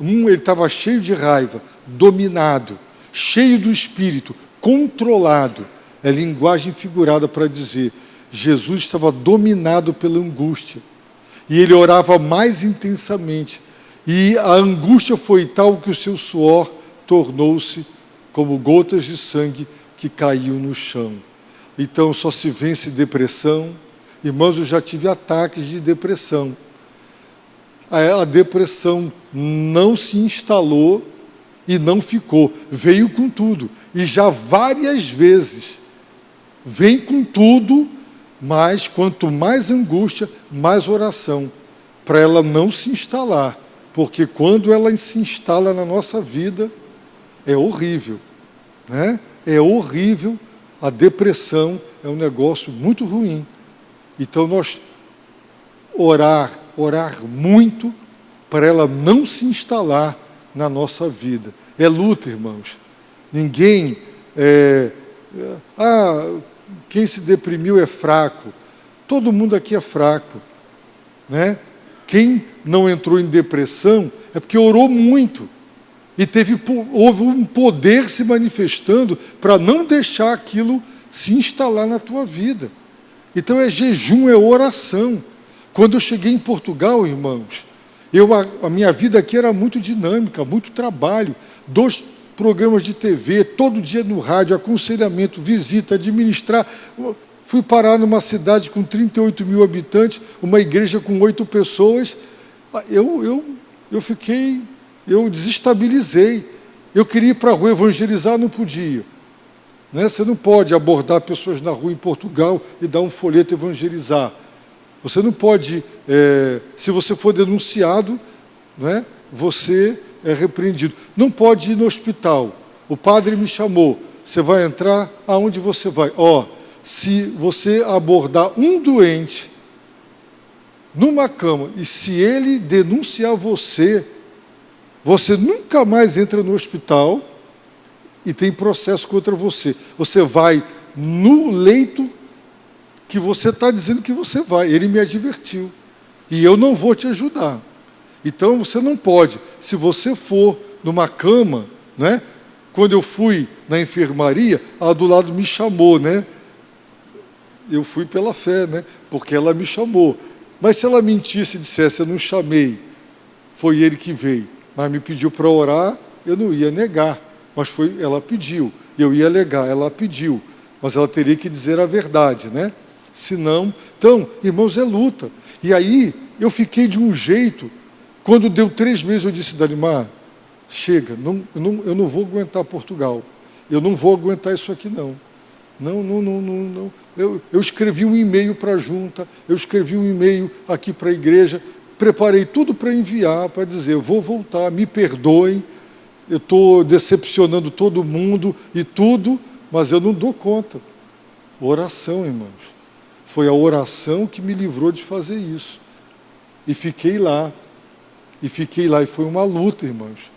Ele estava cheio de raiva, dominado, cheio do Espírito, controlado. É linguagem figurada para dizer, Jesus estava dominado pela angústia. E ele orava mais intensamente. E a angústia foi tal que o seu suor tornou-se como gotas de sangue que caíam no chão. Então só se vence depressão. Irmãos, eu já tive ataques de depressão. A depressão não se instalou e não ficou. Veio com tudo. E já várias vezes. Vem com tudo, mas quanto mais angústia, mais oração. Para ela não se instalar. Porque quando ela se instala na nossa vida, é horrível, né? É horrível, a depressão é um negócio muito ruim. Então nós orar muito para ela não se instalar na nossa vida. É luta, irmãos. Ninguém, quem se deprimiu é fraco. Todo mundo aqui é fraco, né? Quem não entrou em depressão é porque orou muito. E houve um poder se manifestando para não deixar aquilo se instalar na tua vida. Então é jejum, é oração. Quando eu cheguei em Portugal, irmãos, a minha vida aqui era muito dinâmica, muito trabalho. 2 programas de TV, todo dia no rádio, aconselhamento, visita, administrar. Fui parar numa cidade com 38 mil habitantes, uma igreja com 8 pessoas. Eu desestabilizei. Eu queria ir para a rua evangelizar, não podia. Né? Você não pode abordar pessoas na rua em Portugal e dar um folheto e evangelizar. Você não pode, se você for denunciado, né, você é repreendido. Não pode ir no hospital. O padre me chamou. Você vai entrar? Aonde você vai? Se você abordar um doente numa cama e se ele denunciar você, você nunca mais entra no hospital e tem processo contra você. Você vai no leito que você está dizendo que você vai. Ele me advertiu. E eu não vou te ajudar. Então você não pode. Se você for numa cama, né? Quando eu fui na enfermaria, a do lado me chamou, né? Eu fui pela fé, né? Porque ela me chamou. Mas se ela mentisse e dissesse, eu não chamei, foi ele que veio, mas me pediu para orar, eu não ia negar. Mas ela pediu, eu ia alegar, ela pediu. Mas ela teria que dizer a verdade, né? Senão, então, irmãos, é luta. E aí, eu fiquei de um jeito, quando deu 3 meses, eu disse, Dalimar, chega, eu não vou aguentar Portugal. Eu não vou aguentar isso aqui, não. Não. Eu escrevi um e-mail para a junta, eu escrevi um e-mail aqui para a igreja, preparei tudo para enviar, para dizer, eu vou voltar, me perdoem, eu estou decepcionando todo mundo e tudo, mas eu não dou conta. Oração, irmãos. Foi a oração que me livrou de fazer isso. E fiquei lá. E foi uma luta, irmãos.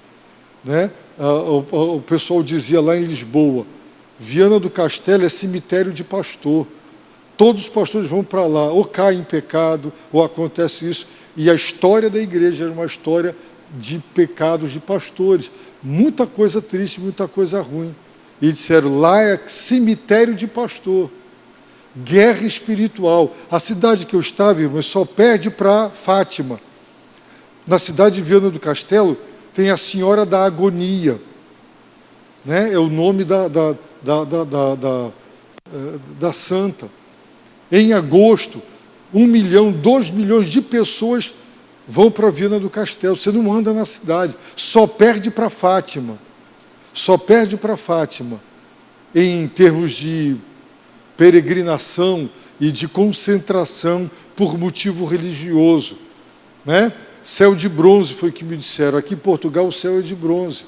Né? O pessoal dizia lá em Lisboa, Viana do Castelo é cemitério de pastor. Todos os pastores vão para lá, ou caem em pecado, ou acontece isso. E a história da igreja era uma história de pecados de pastores. Muita coisa triste, muita coisa ruim. E disseram, lá é cemitério de pastor. guerra espiritual. A cidade que eu estava, irmãos, só perde para Fátima. Na cidade de Viana do Castelo tem a Senhora da Agonia, né? É o nome da santa. Em agosto, 1 milhão, 2 milhões de pessoas vão para Viana do Castelo. Você não anda na cidade, só perde para Fátima. Só perde para Fátima em termos de peregrinação e de concentração por motivo religioso, né? Céu de bronze foi o que me disseram. Aqui em Portugal o céu é de bronze.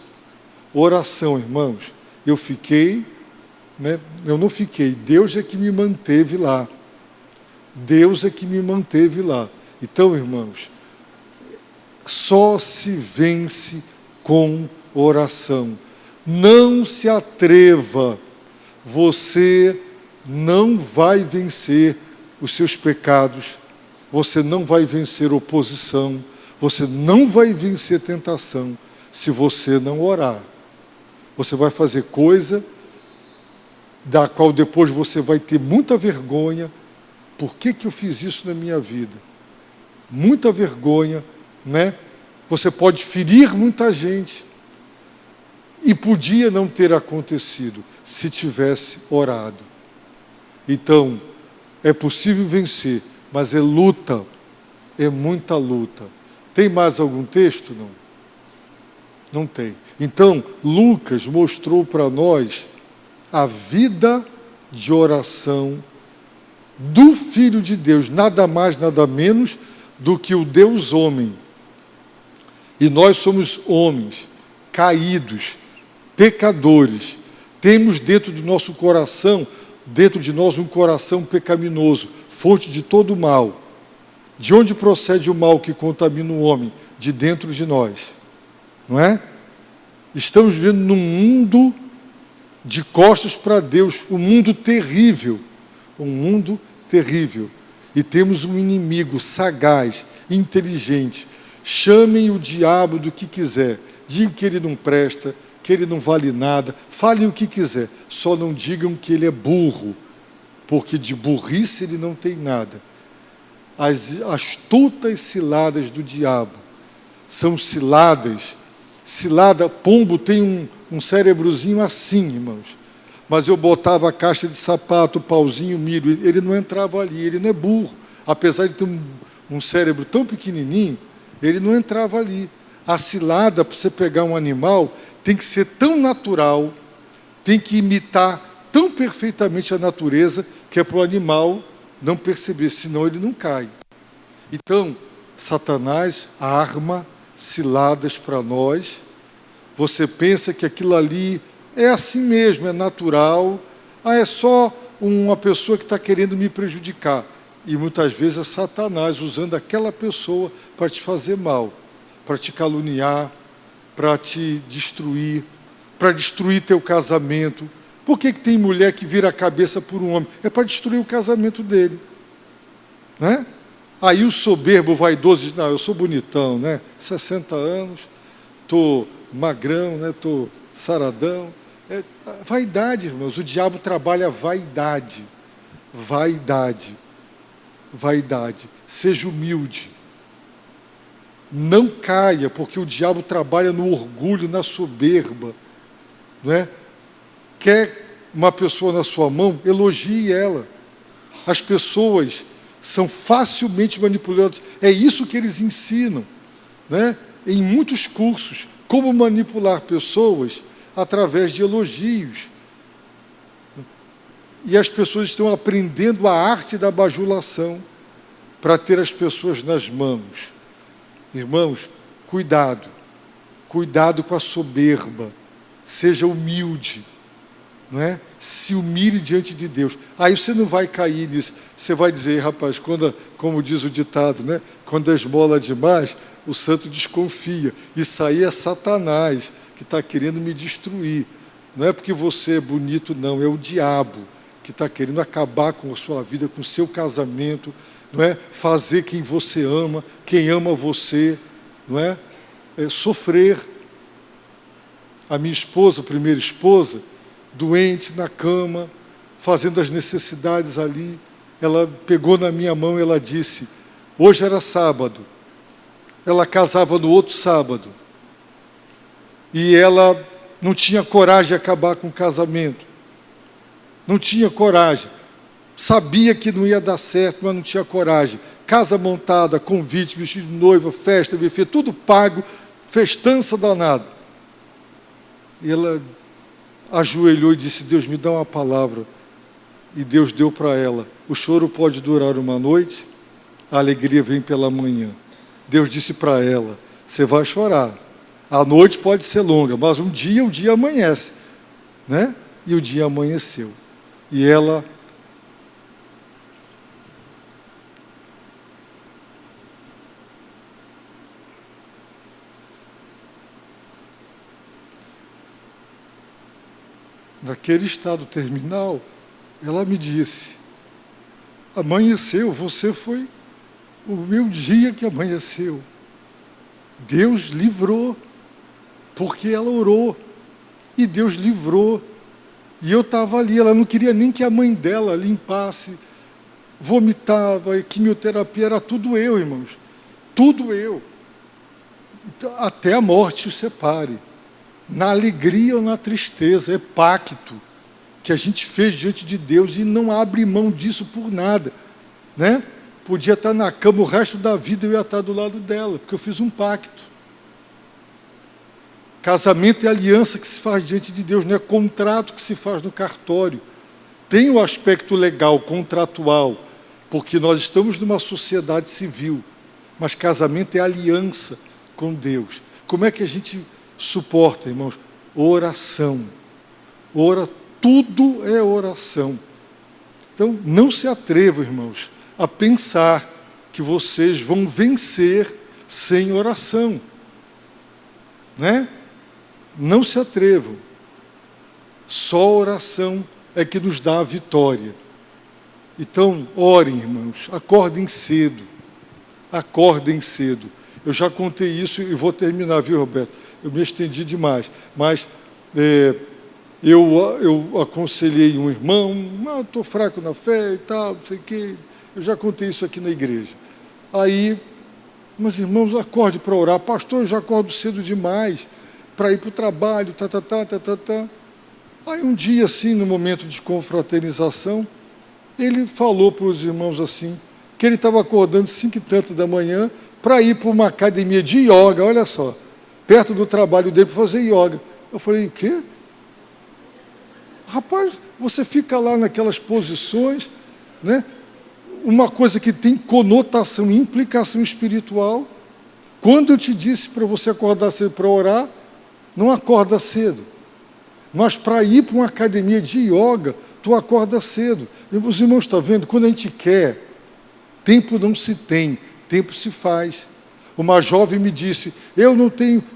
Oração, irmãos. Eu fiquei, né? Eu não fiquei, Deus é que me manteve lá. Deus é que me manteve lá. Então, irmãos, só se vence com oração. Não se atreva, você não vai vencer os seus pecados, você não vai vencer oposição, você não vai vencer tentação se você não orar. Você vai fazer coisa da qual depois você vai ter muita vergonha. Por que eu fiz isso na minha vida? Muita vergonha, né? Você pode ferir muita gente. E podia não ter acontecido se tivesse orado. Então, é possível vencer, mas é luta, é muita luta. Tem mais algum texto? Não. Não tem. Então, Lucas mostrou para nós a vida de oração do Filho de Deus, nada mais, nada menos do que o Deus homem. E nós somos homens caídos, pecadores. Temos dentro do nosso coração, dentro de nós um coração pecaminoso, fonte de todo o mal. De onde procede o mal que contamina o homem? De dentro de nós. Não é? Estamos vivendo num mundo de costas para Deus, um mundo terrível. Um mundo terrível. E temos um inimigo sagaz, inteligente. Chamem o diabo do que quiser. Digam que ele não presta, que ele não vale nada. Falem o que quiser. Só não digam que ele é burro, porque de burrice ele não tem nada. As astutas ciladas do diabo são ciladas. Cilada, pombo tem um cérebrozinho assim, irmãos. Mas eu botava a caixa de sapato, pauzinho, milho, ele não entrava ali, ele não é burro. Apesar de ter um cérebro tão pequenininho, ele não entrava ali. A cilada, para você pegar um animal, tem que ser tão natural, tem que imitar tão perfeitamente a natureza, que é para o animal não perceber, senão ele não cai. Então, Satanás arma ciladas para nós. Você pensa que aquilo ali é assim mesmo, é natural. É só uma pessoa que está querendo me prejudicar. E muitas vezes é Satanás usando aquela pessoa para te fazer mal, para te caluniar, para te destruir, para destruir teu casamento. Por que tem mulher que vira a cabeça por um homem? É para destruir o casamento dele. Né? Aí o soberbo, vaidoso, diz, não, eu sou bonitão, né? 60 anos, estou magrão, né? Estou saradão. Vaidade, irmãos, o diabo trabalha vaidade. Vaidade. Vaidade. Seja humilde. Não caia, porque o diabo trabalha no orgulho, na soberba. Não é? Quer uma pessoa na sua mão, elogie ela. As pessoas são facilmente manipuladas. É isso que eles ensinam, né? Em muitos cursos. Como manipular pessoas através de elogios. E as pessoas estão aprendendo a arte da bajulação para ter as pessoas nas mãos. Irmãos, cuidado. Cuidado com a soberba. Seja humilde. Não é? Se humilhe diante de Deus. Aí você não vai cair nisso. Você vai dizer, rapaz, como diz o ditado, né? Quando a esmola é demais, o santo desconfia. Isso aí é Satanás que está querendo me destruir. Não é porque você é bonito, não. É o diabo que está querendo acabar com a sua vida, com o seu casamento, não é? Fazer quem você ama, quem ama você, não é? Sofrer. A minha esposa, a primeira esposa, doente na cama, fazendo as necessidades ali. Ela pegou na minha mão e ela disse, hoje era sábado. Ela casava no outro sábado. E ela não tinha coragem de acabar com o casamento. Não tinha coragem. Sabia que não ia dar certo, mas não tinha coragem. Casa montada, convite, vestido de noiva, festa, buffet, tudo pago, festança danada. E ela ajoelhou e disse, Deus, me dá uma palavra. E Deus deu para ela. O choro pode durar uma noite, a alegria vem pela manhã. Deus disse para ela, você vai chorar. A noite pode ser longa, mas o dia amanhece. Né? E o dia amanheceu. E ela... naquele estado terminal, ela me disse, amanheceu, você foi o meu dia que amanheceu. Deus livrou, porque ela orou, e Deus livrou. E eu estava ali, ela não queria nem que a mãe dela limpasse, vomitava, quimioterapia, era tudo eu, irmãos, tudo eu. Então, até a morte o separe. Na alegria ou na tristeza, é pacto que a gente fez diante de Deus e não abre mão disso por nada, né? Podia estar na cama o resto da vida, eu ia estar do lado dela, porque eu fiz um pacto. Casamento é aliança que se faz diante de Deus, não é contrato que se faz no cartório. Tem o aspecto legal, contratual, porque nós estamos numa sociedade civil, mas casamento é aliança com Deus. Como é que a gente suporta, irmãos? Oração. Tudo é oração. Então, não se atrevam, irmãos, a pensar que vocês vão vencer sem oração. Né? Não se atrevam. Só a oração é que nos dá a vitória. Então, orem, irmãos, acordem cedo. Acordem cedo. Eu já contei isso e vou terminar, viu, Roberto? Eu me estendi demais, mas eu aconselhei um irmão, estou fraco na fé e tal, não sei o quê. Eu já contei isso aqui na igreja. Aí, meus irmãos, acorde para orar. Pastor, eu já acordo cedo demais para ir para o trabalho, Aí um dia, assim, no momento de confraternização, ele falou para os irmãos assim, que ele estava acordando 5h30 da manhã para ir para uma academia de yoga, olha só, perto do trabalho dele, para fazer yoga. Eu falei, o quê? Rapaz, você fica lá naquelas posições, né? Uma coisa que tem conotação, implicação espiritual. Quando eu te disse para você acordar cedo para orar, não acorda cedo. Mas para ir para uma academia de yoga, tu acorda cedo. E os irmãos estão vendo? Quando a gente quer, tempo não se tem, tempo se faz. Uma jovem me disse,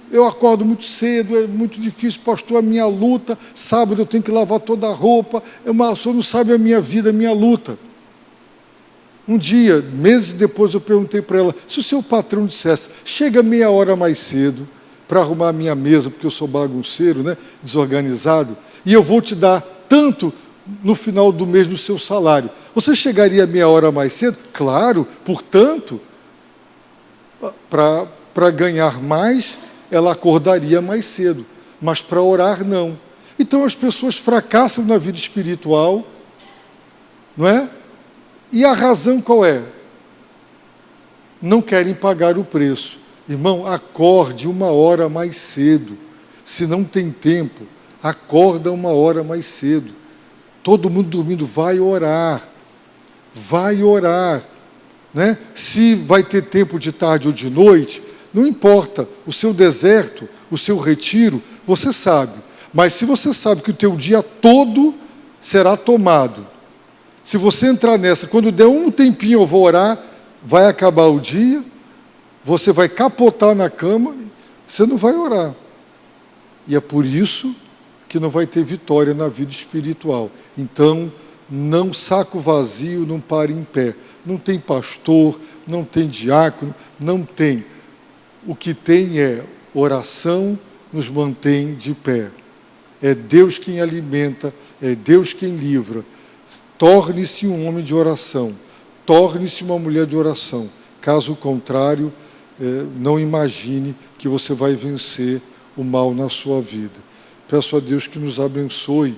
eu acordo muito cedo, é muito difícil, pastor, a minha luta, sábado eu tenho que lavar toda a roupa, o senhor não sabe a minha vida, a minha luta. Um dia, meses depois, eu perguntei para ela, se o seu patrão dissesse, chega meia hora mais cedo para arrumar a minha mesa, porque eu sou bagunceiro, né, desorganizado, e eu vou te dar tanto no final do mês do seu salário. Você chegaria meia hora mais cedo? Claro, portanto, para ganhar mais, ela acordaria mais cedo, mas para orar, não. Então as pessoas fracassam na vida espiritual, não é? E a razão qual é? Não querem pagar o preço. Irmão, acorde 1 hora mais cedo. Se não tem tempo, acorda 1 hora mais cedo. Todo mundo dormindo, vai orar. Vai orar. Né? Se vai ter tempo de tarde ou de noite, não importa. O seu deserto, o seu retiro, você sabe. Mas se você sabe que o teu dia todo será tomado, se você entrar nessa, quando der um tempinho eu vou orar, vai acabar o dia, você vai capotar na cama, você não vai orar. E é por isso que não vai ter vitória na vida espiritual. Então, não saco vazio, não pare em pé. Não tem pastor, não tem diácono, não tem. O que tem é oração, nos mantém de pé. É Deus quem alimenta, é Deus quem livra. torne-se um homem de oração, torne-se uma mulher de oração. Caso contrário, não imagine que você vai vencer o mal na sua vida. Peço a Deus que nos abençoe,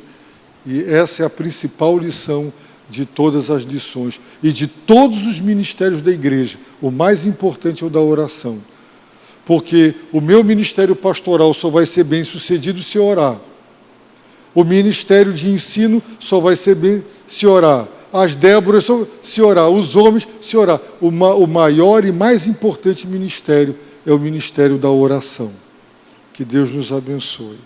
e essa é a principal lição de todas as lições e de todos os ministérios da igreja. O mais importante é o da oração, porque o meu ministério pastoral só vai ser bem sucedido se orar. O ministério de ensino só vai ser bem se orar. As Déboras se orar, os homens se orar. O maior e mais importante ministério é o ministério da oração. Que Deus nos abençoe.